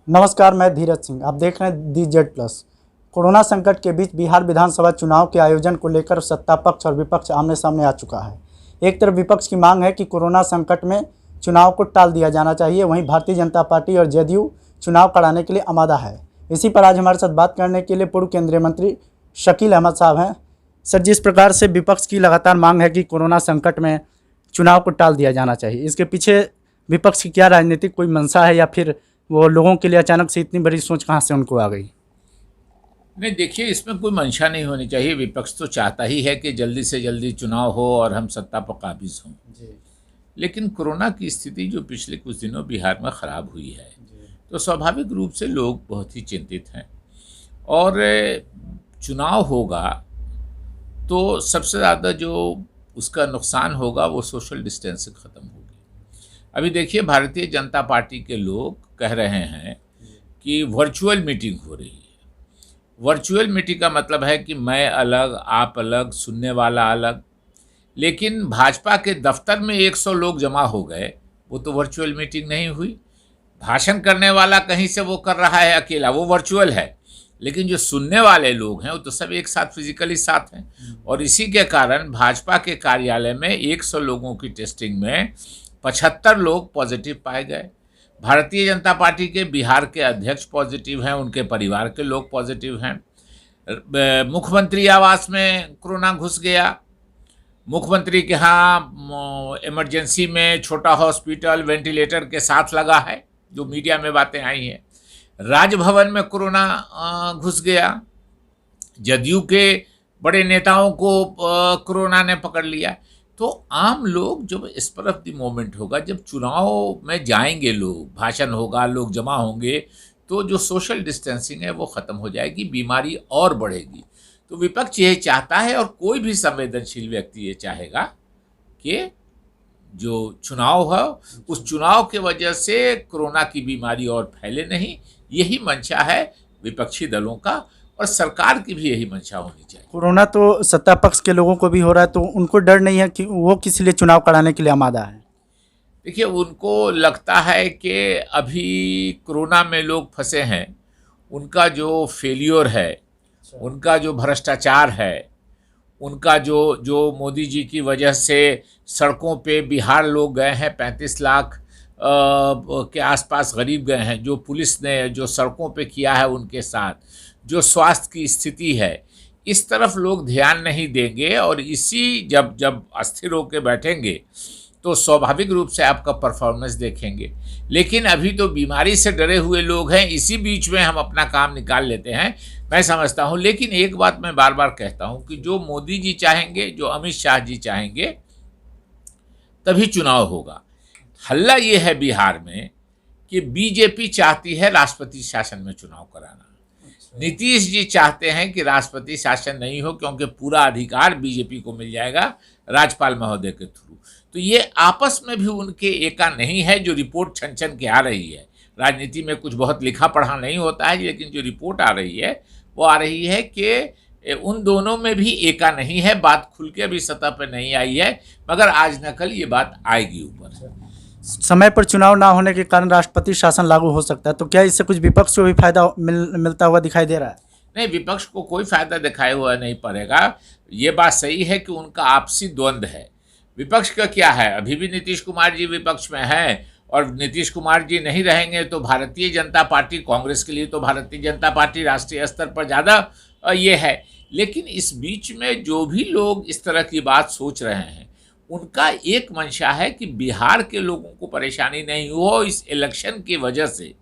नमस्कार, मैं धीरज सिंह। आप देख रहे हैं दी जेड प्लस। कोरोना संकट के बीच बिहार विधानसभा चुनाव के आयोजन को लेकर सत्ता पक्ष और विपक्ष आमने सामने आ चुका है। एक तरफ विपक्ष की मांग है कि कोरोना संकट में चुनाव को टाल दिया जाना चाहिए, वहीं भारतीय जनता पार्टी और जेडीयू चुनाव कराने के लिए आमादा है। इसी पर आज हमारे साथ बात करने के लिए पूर्व केंद्रीय मंत्री शकील अहमद साहब हैं। सर, जिस प्रकार से विपक्ष की लगातार मांग है कि कोरोना संकट में चुनाव को टाल दिया जाना चाहिए, इसके पीछे विपक्ष की क्या राजनीतिक कोई मंशा है या फिर वो लोगों के लिए अचानक से इतनी बड़ी सोच कहाँ से उनको आ गई? नहीं, देखिए, इसमें कोई मंशा नहीं होनी चाहिए। विपक्ष तो चाहता ही है कि जल्दी से जल्दी चुनाव हो और हम सत्ता पर काबिज हों। लेकिन कोरोना की स्थिति जो पिछले कुछ दिनों बिहार में ख़राब हुई है, तो स्वाभाविक रूप से लोग बहुत ही चिंतित हैं। और चुनाव होगा तो सबसे ज़्यादा जो उसका नुकसान होगा वो सोशल डिस्टेंसिंग ख़त्म होगी। अभी देखिए, भारतीय जनता पार्टी के लोग कह रहे हैं कि वर्चुअल मीटिंग हो रही है। वर्चुअल मीटिंग का मतलब है कि मैं अलग, आप अलग, सुनने वाला अलग। लेकिन भाजपा के दफ्तर में 100 लोग जमा हो गए, वो तो वर्चुअल मीटिंग नहीं हुई। भाषण करने वाला कहीं से वो कर रहा है अकेला, वो वर्चुअल है। लेकिन जो सुनने वाले लोग हैं वो तो सब एक साथ फिजिकली साथ हैं। और इसी के कारण भाजपा के कार्यालय में 100 लोगों की टेस्टिंग में 75 लोग पॉजिटिव पाए गए। भारतीय जनता पार्टी के बिहार के अध्यक्ष पॉजिटिव हैं, उनके परिवार के लोग पॉजिटिव हैं। मुख्यमंत्री आवास में कोरोना घुस गया। मुख्यमंत्री के यहाँ इमरजेंसी में छोटा हॉस्पिटल वेंटिलेटर के साथ लगा है, जो मीडिया में बातें आई हैं। राजभवन में कोरोना घुस गया। जदयू के बड़े नेताओं को कोरोना ने पकड़ लिया। तो आम लोग जब स्पर ऑफ द मोमेंट होगा, जब चुनाव में जाएंगे लोग, भाषण होगा, लोग जमा होंगे, तो जो सोशल डिस्टेंसिंग है वो ख़त्म हो जाएगी, बीमारी और बढ़ेगी। तो विपक्ष ये चाहता है और कोई भी संवेदनशील व्यक्ति ये चाहेगा कि जो चुनाव हो, उस चुनाव के वजह से कोरोना की बीमारी और फैले नहीं। यही मंशा है विपक्षी दलों का, और सरकार की भी यही मंशा होनी चाहिए। कोरोना तो सत्ता पक्ष के लोगों को भी हो रहा है, तो उनको डर नहीं है कि वो किस लिए चुनाव कराने के लिए आमादा है? देखिए, उनको लगता है कि अभी कोरोना में लोग फंसे हैं, उनका जो फेलियर है, उनका जो भ्रष्टाचार है, उनका जो मोदी जी की वजह से सड़कों पे बिहार लोग गए हैं, 35 लाख के आसपास गरीब गए हैं, जो पुलिस ने जो सड़कों पे किया है उनके साथ, जो स्वास्थ्य की स्थिति है, इस तरफ लोग ध्यान नहीं देंगे। और इसी जब अस्थिर होकर बैठेंगे तो स्वाभाविक रूप से आपका परफॉर्मेंस देखेंगे। लेकिन अभी तो बीमारी से डरे हुए लोग हैं, इसी बीच में हम अपना काम निकाल लेते हैं, मैं समझता हूं। लेकिन एक बात मैं बार बार कहता हूं कि जो मोदी जी चाहेंगे, जो अमित शाह जी चाहेंगे, तभी चुनाव होगा। हल्ला ये है बिहार में कि बीजेपी चाहती है राष्ट्रपति शासन में चुनाव कराना। नीतीश जी चाहते हैं कि राष्ट्रपति शासन नहीं हो, क्योंकि पूरा अधिकार बीजेपी को मिल जाएगा राज्यपाल महोदय के थ्रू। तो ये आपस में भी उनके एका नहीं है। जो रिपोर्ट छन छन के आ रही है, राजनीति में कुछ बहुत लिखा पढ़ा नहीं होता है, लेकिन जो रिपोर्ट आ रही है वो आ रही है कि उन दोनों में भी एका नहीं है। बात खुल के अभी सतह पर नहीं आई है, मगर आज न कल ये बात आएगी ऊपर। समय पर चुनाव ना होने के कारण राष्ट्रपति शासन लागू हो सकता है, तो क्या इससे कुछ विपक्ष को भी फायदा मिलता हुआ दिखाई दे रहा है? नहीं, विपक्ष को कोई फायदा दिखाए हुआ नहीं पड़ेगा। ये बात सही है कि उनका आपसी द्वंद्व है। विपक्ष का क्या है, अभी भी नीतीश कुमार जी विपक्ष में हैं, और नीतीश कुमार जी नहीं रहेंगे तो भारतीय जनता पार्टी, कांग्रेस के लिए तो भारतीय जनता पार्टी राष्ट्रीय स्तर पर ज़्यादा ये है। लेकिन इस बीच में जो भी लोग इस तरह की बात सोच रहे हैं, उनका एक मंशा है कि बिहार के लोगों को परेशानी नहीं हो, इस इलेक्शन की वजह से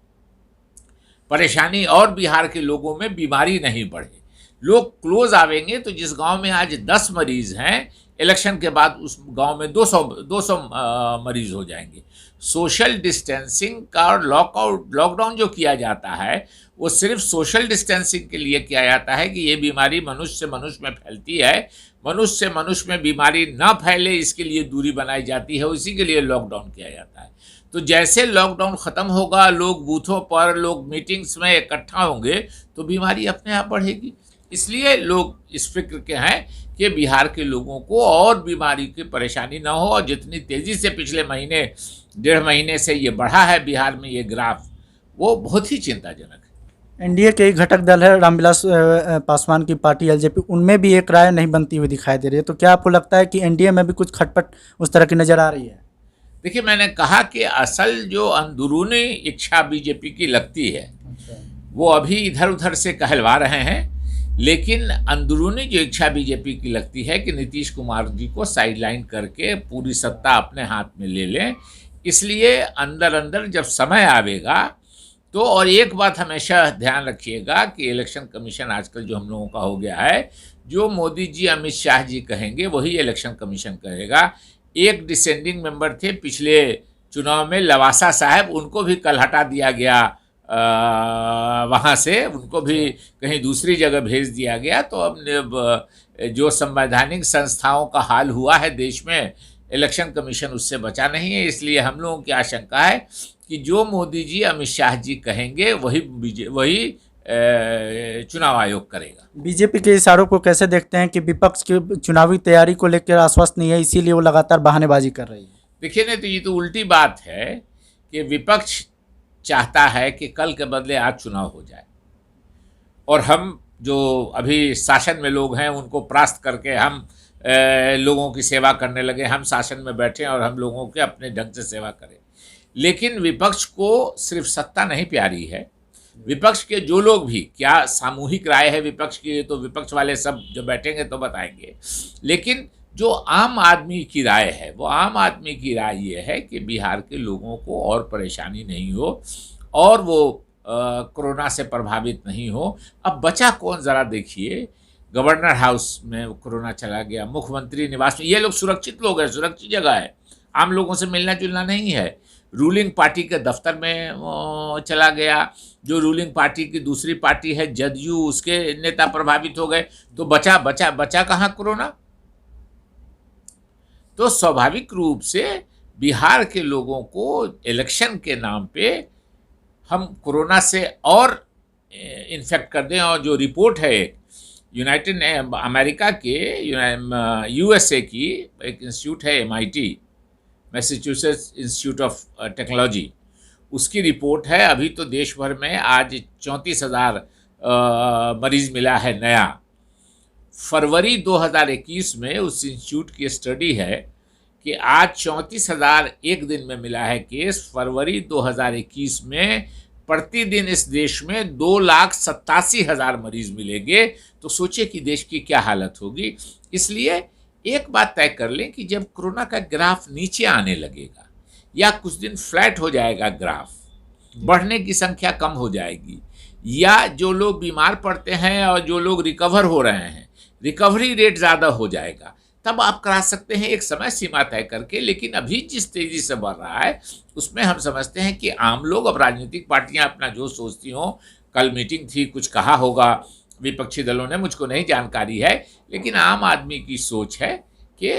परेशानी और बिहार के लोगों में बीमारी नहीं बढ़े। लोग क्लोज आवेंगे तो जिस गांव में आज 10 मरीज हैं, इलेक्शन के बाद उस गांव में 200 मरीज हो जाएंगे। सोशल डिस्टेंसिंग का और लॉकडाउन जो किया जाता है, वो सिर्फ सोशल डिस्टेंसिंग के लिए किया जाता है कि ये बीमारी मनुष्य से मनुष्य में फैलती है, मनुष्य से मनुष्य में बीमारी ना फैले, इसके लिए दूरी बनाई जाती है, उसी के लिए लॉकडाउन किया जाता है। तो जैसे लॉकडाउन ख़त्म होगा, लोग बूथों पर, लोग मीटिंग्स में इकट्ठा होंगे, तो बीमारी अपने आप बढ़ेगी। इसलिए लोग इस फिक्र के हैं कि बिहार के लोगों को और बीमारी की परेशानी ना हो। और जितनी तेज़ी से पिछले महीने 1.5 महीने से ये बढ़ा है बिहार में ये ग्राफ, वो बहुत ही चिंताजनक है। एनडीए के एक घटक दल है रामविलास पासवान की पार्टी एलजेपी, उनमें भी एक राय नहीं बनती हुई दिखाई दे रही है। तो क्या आपको लगता है कि एनडीए में भी कुछ खटपट उस तरह की नज़र आ रही है? देखिए, मैंने कहा कि असल जो अंदरूनी इच्छा बीजेपी की लगती है वो अभी इधर उधर से कहलवा रहे हैं, लेकिन अंदरूनी जो इच्छा बीजेपी की लगती है कि नीतीश कुमार जी को साइडलाइन करके पूरी सत्ता अपने हाथ में ले लें। इसलिए अंदर अंदर जब समय आवेगा तो, और एक बात हमेशा ध्यान रखिएगा कि इलेक्शन कमीशन आजकल जो हम लोगों का हो गया है, जो मोदी जी अमित शाह जी कहेंगे वही इलेक्शन कमीशन कहेगा। एक डिसेंडिंग मेंबर थे पिछले चुनाव में, लवासा साहब, उनको भी कल हटा दिया गया वहाँ से, उनको भी कहीं दूसरी जगह भेज दिया गया। तो अब जो संवैधानिक संस्थाओं का हाल हुआ है देश में, इलेक्शन कमीशन उससे बचा नहीं है। इसलिए हम लोगों की आशंका है कि जो मोदी जी अमित शाह जी कहेंगे वही चुनाव आयोग करेगा। बीजेपी के इशारों को कैसे देखते हैं कि विपक्ष की चुनावी तैयारी को लेकर आश्वस्त नहीं है, इसीलिए वो लगातार बहानेबाजी कर रही है? देखिए नहीं, तो ये तो उल्टी बात है कि विपक्ष चाहता है कि कल के बदले आज चुनाव हो जाए, और हम जो अभी शासन में लोग हैं उनको परास्त करके हम लोगों की सेवा करने लगे, हम शासन में बैठे और हम लोगों के अपने ढंग से सेवा करें। लेकिन विपक्ष को सिर्फ सत्ता नहीं प्यारी है। विपक्ष के जो लोग भी, क्या सामूहिक राय है विपक्ष की, तो विपक्ष वाले सब जो बैठेंगे तो बताएंगे, लेकिन जो आम आदमी की राय है, वो आम आदमी की राय ये है कि बिहार के लोगों को और परेशानी नहीं हो और वो कोरोना से प्रभावित नहीं हो। अब बचा कौन, ज़रा देखिए, गवर्नर हाउस में कोरोना चला गया, मुख्यमंत्री निवास में, ये लोग सुरक्षित लोग हैं, सुरक्षित जगह है, आम लोगों से मिलना जुलना नहीं है। रूलिंग पार्टी के दफ्तर में चला गया, जो रूलिंग पार्टी की दूसरी पार्टी है जदयू, उसके नेता प्रभावित हो गए, तो बचा कहाँ कोरोना। तो स्वाभाविक रूप से बिहार के लोगों को इलेक्शन के नाम पे हम कोरोना से और इन्फेक्ट कर दें। और जो रिपोर्ट है यूनाइटेड अमेरिका के यूएसए की एक इंस्टीट्यूट है MIT, Massachusetts institute of technology, उसकी रिपोर्ट है, अभी तो देश भर में आज 34,000 मरीज मिला है नया। फरवरी 2021 में उस इंस्टीट्यूट की स्टडी है कि आज 34,000 एक दिन में मिला है केस। फरवरी 2021 में प्रतिदिन इस देश में 2,87,000 मरीज मिलेंगे। तो सोचिए कि देश की क्या हालत होगी। इसलिए एक बात तय कर लें कि जब कोरोना का ग्राफ नीचे आने लगेगा या कुछ दिन फ्लैट हो जाएगा, ग्राफ बढ़ने की संख्या कम हो जाएगी, या जो लोग बीमार पड़ते हैं और जो लोग रिकवर हो रहे हैं, रिकवरी रेट ज़्यादा हो जाएगा, तब आप करा सकते हैं एक समय सीमा तय करके। लेकिन अभी जिस तेज़ी से बढ़ रहा है उसमें हम समझते हैं कि आम लोग, अब राजनीतिक पार्टियां अपना जो सोचती हों, कल मीटिंग थी, कुछ कहा होगा विपक्षी दलों ने, मुझको नहीं जानकारी है, लेकिन आम आदमी की सोच है कि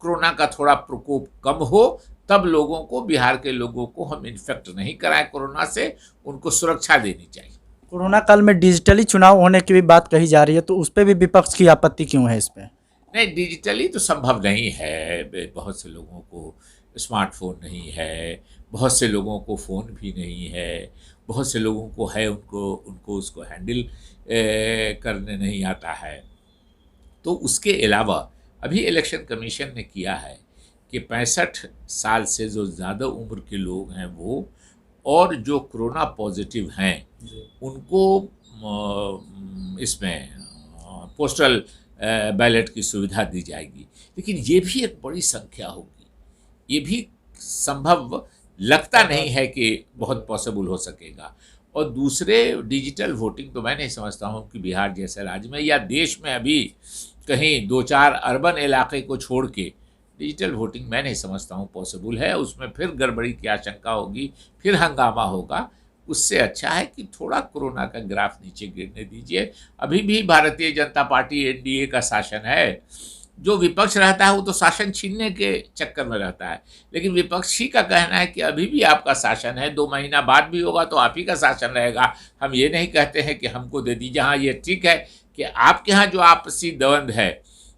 कोरोना का थोड़ा प्रकोप कम हो, तब लोगों को, बिहार के लोगों को हम इन्फेक्ट नहीं कराएं कोरोना से, उनको सुरक्षा देनी चाहिए। कोरोना काल में डिजिटली चुनाव होने की भी बात कही जा रही है, तो उस पर भी विपक्ष की आपत्ति क्यों है इस पर? नहीं, डिजिटली तो संभव नहीं है। बहुत से लोगों को स्मार्टफोन नहीं है, बहुत से लोगों को फ़ोन भी नहीं है, बहुत से लोगों को है, उनको उसको हैंडल करने नहीं आता है। तो उसके अलावा अभी इलेक्शन कमीशन ने किया है कि 65 साल से जो ज़्यादा उम्र के लोग हैं वो, और जो कोरोना पॉजिटिव हैं उनको इसमें पोस्टल बैलेट की सुविधा दी जाएगी। लेकिन ये भी एक बड़ी संख्या होगी, ये भी संभव लगता नहीं है कि बहुत पॉसिबल हो सकेगा। और दूसरे, डिजिटल वोटिंग तो मैं नहीं समझता हूँ कि बिहार जैसे राज्य में या देश में अभी कहीं 2-4 अर्बन इलाके को छोड़ के डिजिटल वोटिंग मैं नहीं समझता हूँ पॉसिबल है। उसमें फिर गड़बड़ी की आशंका होगी, फिर हंगामा होगा। उससे अच्छा है कि थोड़ा कोरोना का ग्राफ नीचे गिरने दीजिए। अभी भी भारतीय जनता पार्टी एनडीए का शासन है। जो विपक्ष रहता है वो तो शासन छीनने के चक्कर में रहता है, लेकिन विपक्षी का कहना है कि अभी भी आपका शासन है, 2 महीना बाद भी होगा तो आप ही का शासन रहेगा। हम ये नहीं कहते हैं कि हमको दे दीजिए। हाँ, ये ठीक है कि आपके यहाँ जो आपसी द्वंद्व है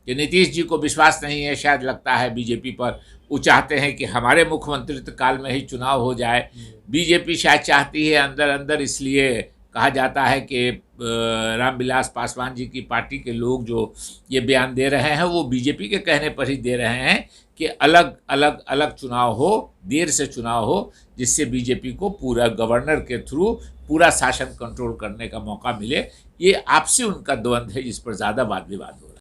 कि नीतीश जी को विश्वास नहीं है शायद लगता है बीजेपी पर, वो चाहते हैं कि हमारे मुख्यमंत्रित्व काल में ही चुनाव हो जाए। बीजेपी शायद चाहती है अंदर अंदर, इसलिए कहा जाता है कि रामविलास पासवान जी की पार्टी के लोग जो ये बयान दे रहे हैं वो बीजेपी के कहने पर ही दे रहे हैं कि अलग अलग अलग चुनाव हो, देर से चुनाव हो, जिससे बीजेपी को पूरा गवर्नर के थ्रू पूरा शासन कंट्रोल करने का मौका मिले। ये आपसी उनका द्वंद्व है जिस पर ज़्यादा वाद विवाद हो रहा है।